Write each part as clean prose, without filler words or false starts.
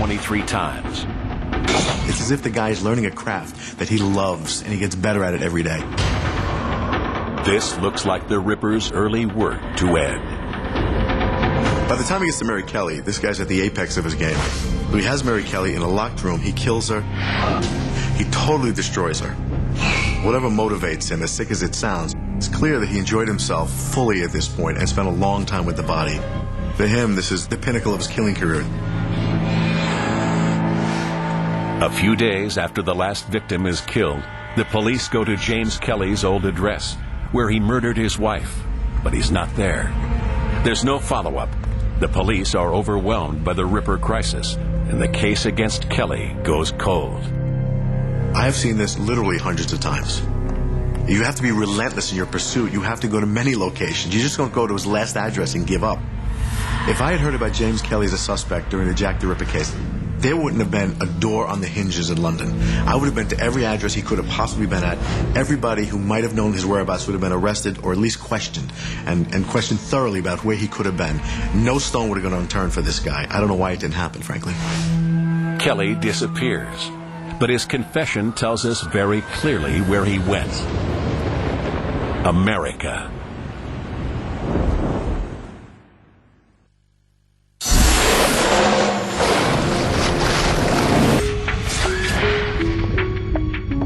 23 times. It's as if the guy is learning a craft that he loves, and he gets better at it every day. This looks like the Ripper's early work to Ed. By the time he gets to Mary Kelly, this guy's at the apex of his game. He has Mary Kelly in a locked room. He kills her. He totally destroys her. Whatever motivates him, as sick as it sounds, it's clear that he enjoyed himself fully at this point and spent a long time with the body. For him, this is the pinnacle of his killing career. A few days after the last victim is killed, the police go to James Kelly's old address, where he murdered his wife, but he's not there. There's no follow-up. The police are overwhelmed by the Ripper crisis, and the case against Kelly goes cold. I have seen this literally hundreds of times. You have to be relentless in your pursuit. You have to go to many locations. You just don't go to his last address and give up. If I had heard about James Kelly as a suspect during the Jack the Ripper case, there wouldn't have been a door on the hinges in London. I would have been to every address he could have possibly been at. Everybody who might have known his whereabouts would have been arrested or at least questioned, and questioned thoroughly about where he could have been. No stone would have gone unturned for this guy. I don't know why it didn't happen, frankly. Kelly disappears, but his confession tells us very clearly where he went. America.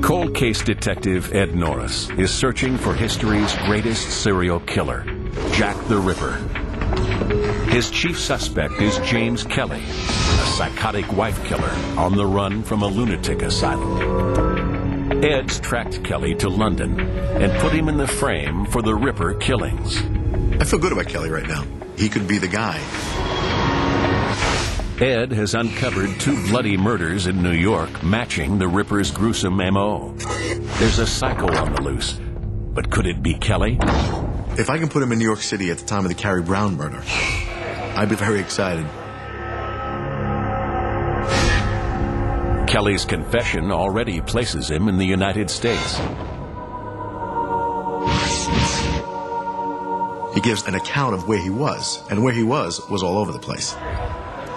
Cold case detective Ed Norris is searching for history's greatest serial killer, Jack the Ripper. His chief suspect is James Kelly, a psychotic wife killer on the run from a lunatic asylum. Ed's tracked Kelly to London and put him in the frame for the Ripper killings. I feel good about Kelly right now. He could be the guy. Ed has uncovered 2 bloody murders in New York matching the Ripper's gruesome M.O. There's a psycho on the loose, but could it be Kelly? If I can put him in New York City at the time of the Carrie Brown murder, I'd be very excited. Kelly's confession already places him in the United States. He gives an account of where he was, and where he was all over the place.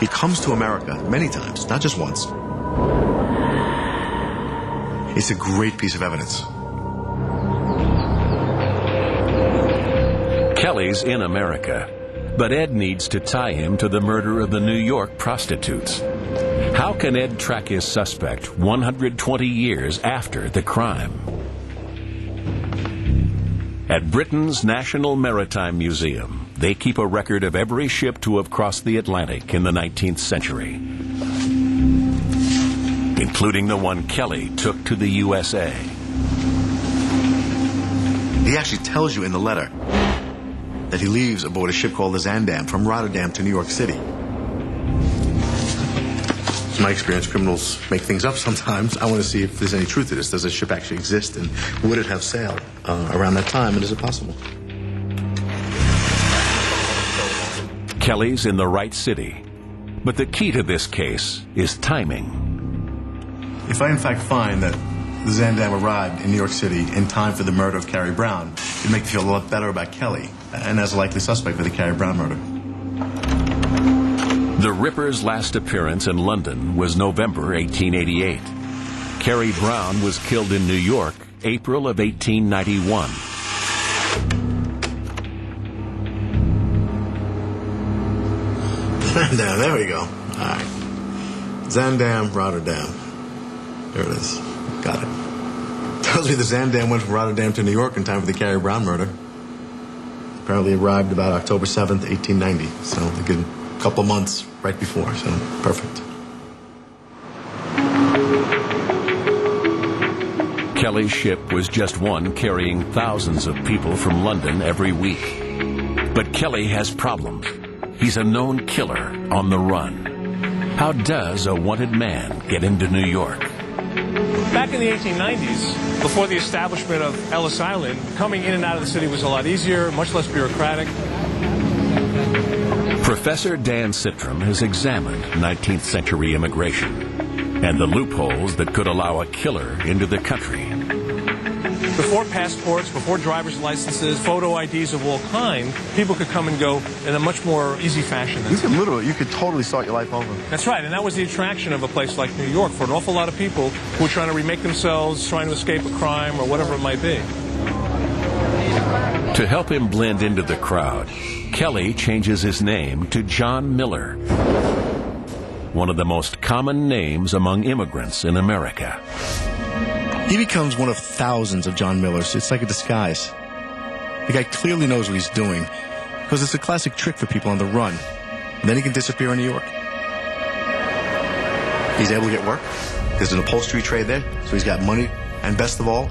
He comes to America many times, not just once. It's a great piece of evidence. Kelly's in America, but Ed needs to tie him to the murder of the New York prostitutes. How can Ed track his suspect 120 years after the crime? At Britain's National Maritime Museum, they keep a record of every ship to have crossed the Atlantic in the 19th century, including the one Kelly took to the USA. He actually tells you in the letter that he leaves aboard a ship called the Zandam from Rotterdam to New York City. In my experience, criminals make things up sometimes. I want to see if there's any truth to this. Does a ship actually exist, and would it have sailed around that time, and is it possible? Kelly's in the right city, but the key to this case is timing. If I in fact find that the Zandam arrived in New York City in time for the murder of Carrie Brown, it'd make me feel a lot better about Kelly, and as a likely suspect for the Carrie Brown murder. The Ripper's last appearance in London was November 1888. Carrie Brown was killed in New York, April of 1891. Zandam, there we go. All right. Zandam, Rotterdam. There it is. Got it. Tells me the Zandam went from Rotterdam to New York in time for the Carrie Brown murder. Apparently arrived about October 7th, 1890. So a good couple months right before, so perfect. Kelly's ship was just one carrying thousands of people from London every week. But Kelly has problems. He's a known killer on the run. How does a wanted man get into New York? Back in the 1890s, before the establishment of Ellis Island, coming in and out of the city was a lot easier, much less bureaucratic. Professor Dan Sittram has examined 19th century immigration and the loopholes that could allow a killer into the country. Before passports, before driver's licenses, photo IDs of all kind, people could come and go in a much more easy fashion. You could totally start your life over. That's right, and that was the attraction of a place like New York for an awful lot of people who were trying to remake themselves, trying to escape a crime or whatever it might be. To help him blend into the crowd, Kelly changes his name to John Miller, one of the most common names among immigrants in America. He becomes one of thousands of John Millers. It's like a disguise. The guy clearly knows what he's doing, because it's a classic trick for people on the run. And then he can disappear in New York. He's able to get work. There's an upholstery trade there, so he's got money. And best of all,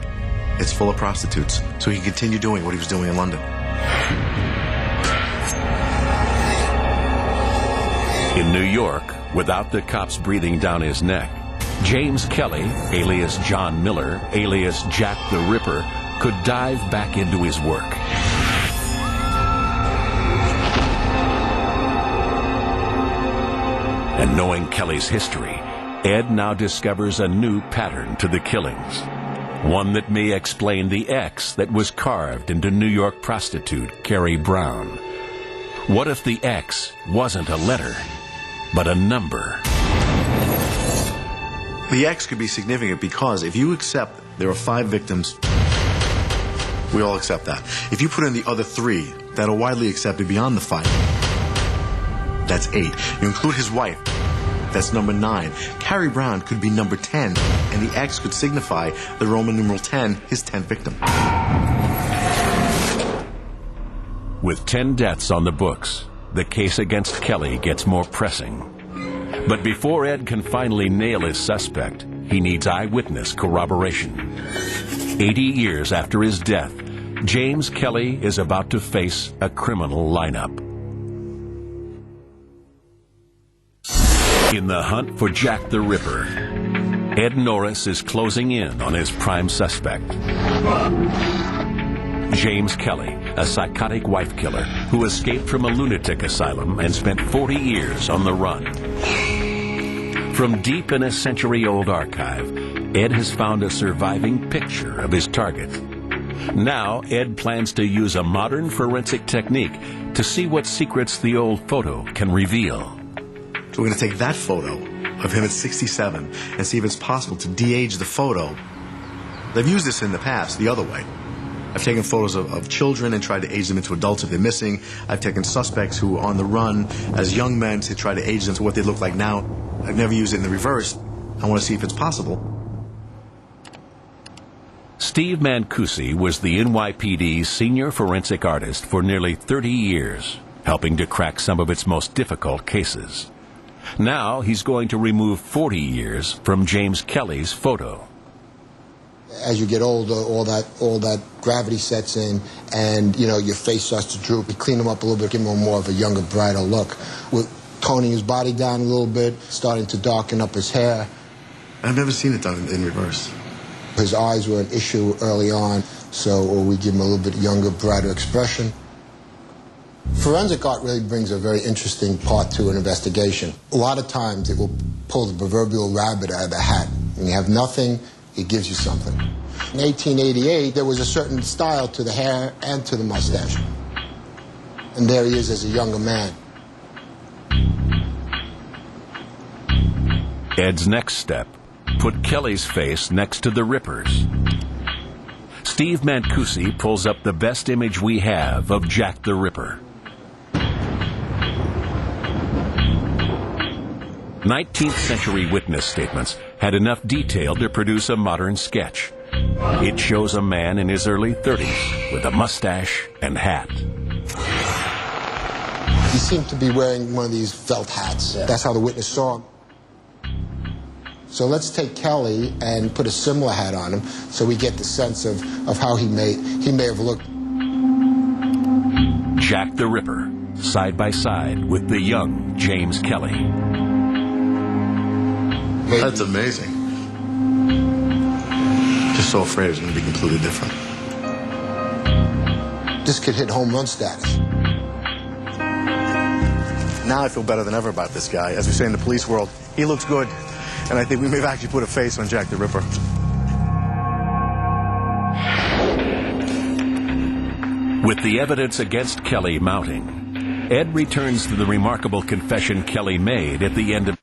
it's full of prostitutes, so he can continue doing what he was doing in London. In New York, without the cops breathing down his neck, James Kelly, alias John Miller, alias Jack the Ripper, could dive back into his work. And knowing Kelly's history, Ed now discovers a new pattern to the killings. One that may explain the X that was carved into New York prostitute Carrie Brown. What if the X wasn't a letter, but a number? The X could be significant because if you accept there are 5 victims, we all accept that. If you put in the other 3 that are widely accepted beyond the 5, that's 8. You include his wife, that's number 9. Carrie Brown could be number 10, and the X could signify the Roman numeral 10, his 10th victim. With 10 deaths on the books, the case against Kelly gets more pressing. But before Ed can finally nail his suspect, he needs eyewitness corroboration. 80 years after his death, James Kelly is about to face a criminal lineup. In the hunt for Jack the Ripper, Ed Norris is closing in on his prime suspect. James Kelly, a psychotic wife killer who escaped from a lunatic asylum and spent 40 years on the run. From deep in a century-old archive, Ed has found a surviving picture of his target. Now, Ed plans to use a modern forensic technique to see what secrets the old photo can reveal. So we're going to take that photo of him at 67 and see if it's possible to de-age the photo. They've used this in the past, the other way. I've taken photos of children and tried to age them into adults if they're missing. I've taken suspects who are on the run as young men to try to age them to what they look like now. I've never used it in the reverse. I want to see if it's possible. Steve Mancusi was the NYPD's senior forensic artist for nearly 30 years, helping to crack some of its most difficult cases. Now he's going to remove 40 years from James Kelly's photo. As you get older, all that gravity sets in, and your face starts to droop. We clean him up a little bit, give him more of a younger, brighter look. We're toning his body down a little bit, starting to darken up his hair. I've never seen it done in reverse. His eyes were an issue early on, so we give him a little bit younger, brighter expression. Forensic art really brings a very interesting part to an investigation. A lot of times it will pull the proverbial rabbit out of the hat. When you have nothing, it gives you something. In 1888, there was a certain style to the hair and to the mustache. And there he is as a younger man. Ed's next step, put Kelly's face next to the Ripper's. Steve Mancusi pulls up the best image we have of Jack the Ripper. 19th century witness statements had enough detail to produce a modern sketch. It shows a man in his early 30s with a mustache and hat. He seemed to be wearing one of these felt hats. Yeah. That's how the witness saw him. So let's take Kelly and put a similar hat on him so we get the sense of how he may have looked. Jack the Ripper, side by side with the young James Kelly. That's amazing. Just so afraid it was going to be completely different. This could hit home run status. Now I feel better than ever about this guy. As we say in the police world, he looks good. And I think we may have actually put a face on Jack the Ripper. With the evidence against Kelly mounting, Ed returns to the remarkable confession Kelly made at the end of